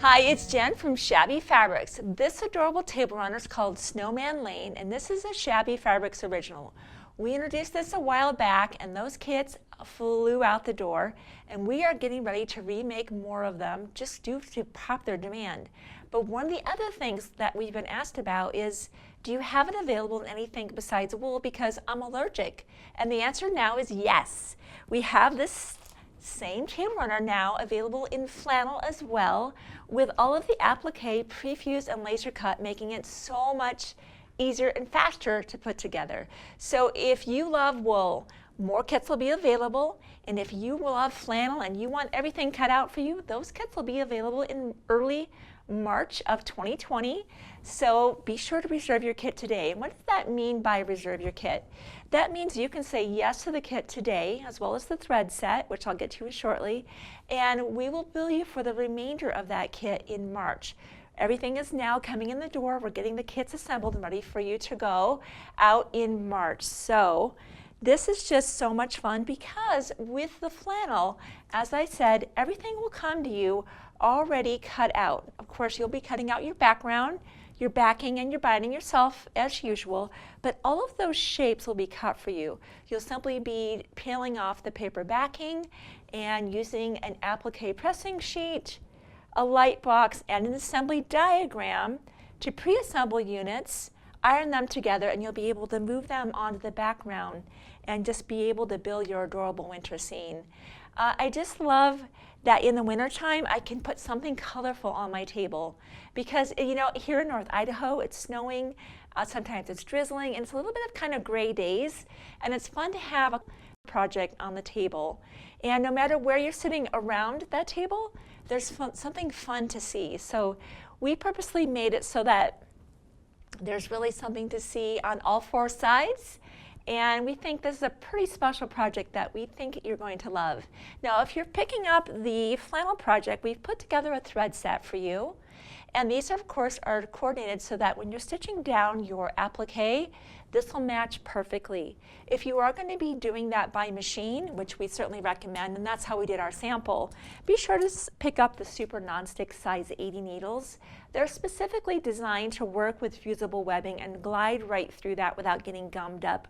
Hi, it's Jen from Shabby Fabrics. This adorable table runner is called Snowman Lane, and this is a Shabby Fabrics original. We introduced this a while back, and those kits flew out the door, and we are getting ready to remake more of them just due to popular demand. But one of the other things that we've been asked about is, do you have it available in anything besides wool because I'm allergic? And the answer now is yes. We have this same table runner now available in flannel as well, with all of the applique, pre-fused, and laser cut, making it so much easier and faster to put together. So if you love wool, more kits will be available, and if you love flannel and you want everything cut out for you, those kits will be available in early March of 2020. So be sure to reserve your kit today. And what does that mean by reserve your kit? That means you can say yes to the kit today, as well as the thread set, which I'll get to shortly, and we will bill you for the remainder of that kit in March. Everything is now coming in the door. We're getting the kits assembled and ready for you to go out in March. So this is just so much fun because with the flannel, as I said, everything will come to you already cut out. Of course, you'll be cutting out your background, your backing, and your binding yourself as usual, but all of those shapes will be cut for you. You'll simply be peeling off the paper backing and using an applique pressing sheet, a light box, and an assembly diagram to pre-assemble units, iron them together, and you'll be able to move them onto the background and just be able to build your adorable winter scene. I just love that in the wintertime I can put something colorful on my table because, you know, here in North Idaho it's snowing, sometimes it's drizzling, and it's a little bit of kind of gray days, and it's fun to have a project on the table. And no matter where you're sitting around that table, there's something fun to see. So we purposely made it so that there's really something to see on all four sides. And we think this is a pretty special project that we think you're going to love. Now, if you're picking up the flannel project, we've put together a thread set for you. And these, of course, are coordinated so that when you're stitching down your applique, this will match perfectly. If you are going to be doing that by machine, which we certainly recommend, and that's how we did our sample, be sure to pick up the super nonstick size 80 needles. They're specifically designed to work with fusible webbing and glide right through that without getting gummed up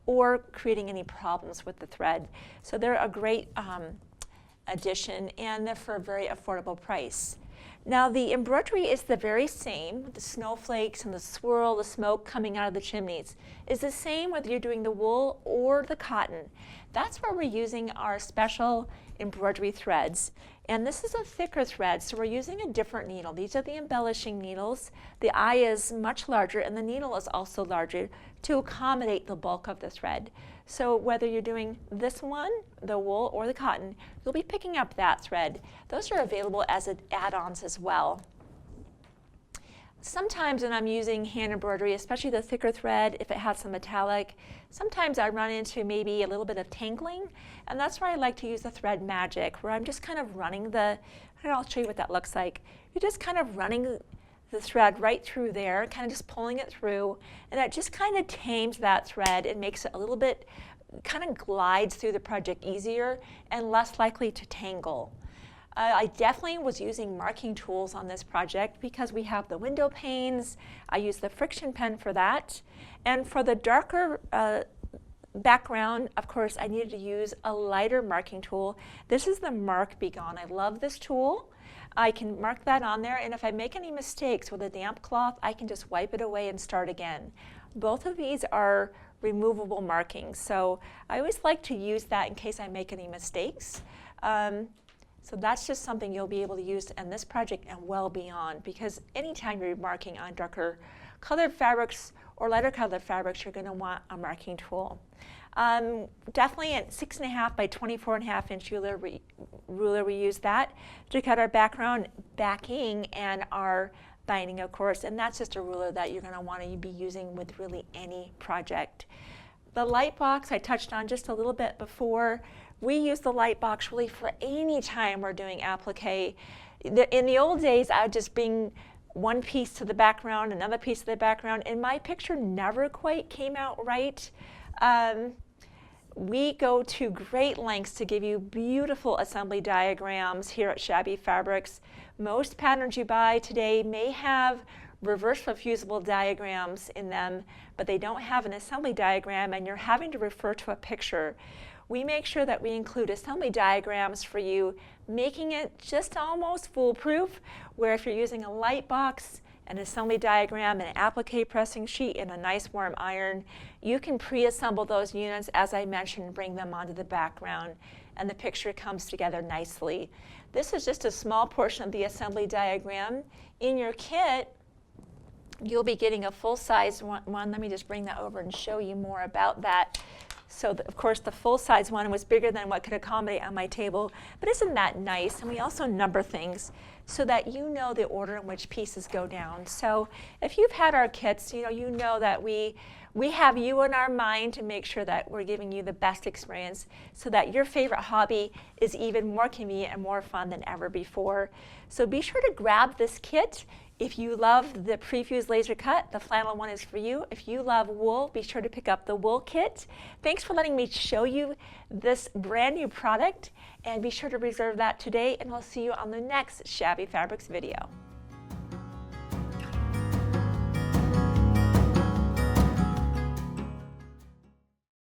or creating any problems with the thread. So they're a great addition, and they're for a very affordable price. Now the embroidery is the very same. The snowflakes and the swirl, the smoke coming out of the chimneys is the same whether you're doing the wool or the cotton. That's where we're using our special embroidery threads. And this is a thicker thread, so we're using a different needle. These are the embellishing needles. The eye is much larger and the needle is also larger to accommodate the bulk of the thread. So whether you're doing this one, the wool, or the cotton, you'll be picking up that thread. Those are available as add-ons as well. Sometimes when I'm using hand embroidery, especially the thicker thread, if it has some metallic, sometimes I run into maybe a little bit of tangling, and that's where I like to use the thread magic, where I'm just kind of running and I'll show you what that looks like. You're just kind of running the thread right through there, kind of just pulling it through, and that just kind of tames that thread and makes it a little bit, kind of glides through the project easier and less likely to tangle. I definitely was using marking tools on this project because we have the window panes. I use the friction pen for that. And for the darker background, of course, I needed to use a lighter marking tool. This is the Mark Be Gone. I love this tool. I can mark that on there, and if I make any mistakes with a damp cloth, I can just wipe it away and start again. Both of these are removable markings, so I always like to use that in case I make any mistakes. So that's just something you'll be able to use in this project and well beyond, because anytime you're marking on darker colored fabrics or lighter colored fabrics, you're going to want a marking tool. Definitely at 6.5 by 24.5 inch ruler, we use that to cut our background backing and our binding, of course, and that's just a ruler that you're going to want to be using with really any project. The light box I touched on just a little bit before. We use the light box really for any time we're doing applique. In the old days, I would just bring one piece to the background, another piece to the background, and my picture never quite came out right. We go to great lengths to give you beautiful assembly diagrams here at Shabby Fabrics. Most patterns you buy today may have reverse refusible diagrams in them, but they don't have an assembly diagram and you're having to refer to a picture. We make sure that we include assembly diagrams for you, making it just almost foolproof, where if you're using a light box, an assembly diagram, an applique pressing sheet, and a nice warm iron, you can pre-assemble those units, as I mentioned, bring them onto the background, and the picture comes together nicely. This is just a small portion of the assembly diagram. In your kit, you'll be getting a full-size one. Let me just bring that over and show you more about that. So, of course, the full-size one was bigger than what could accommodate on my table, but isn't that nice? And we also number things so that you know the order in which pieces go down. So if you've had our kits, you know that we have you in our mind to make sure that we're giving you the best experience so that your favorite hobby is even more convenient and more fun than ever before. So be sure to grab this kit. If you love the pre-fused laser cut, the flannel one is for you. If you love wool, be sure to pick up the wool kit. Thanks for letting me show you this brand new product, and be sure to reserve that today, and I'll see you on the next Shabby Fabrics video.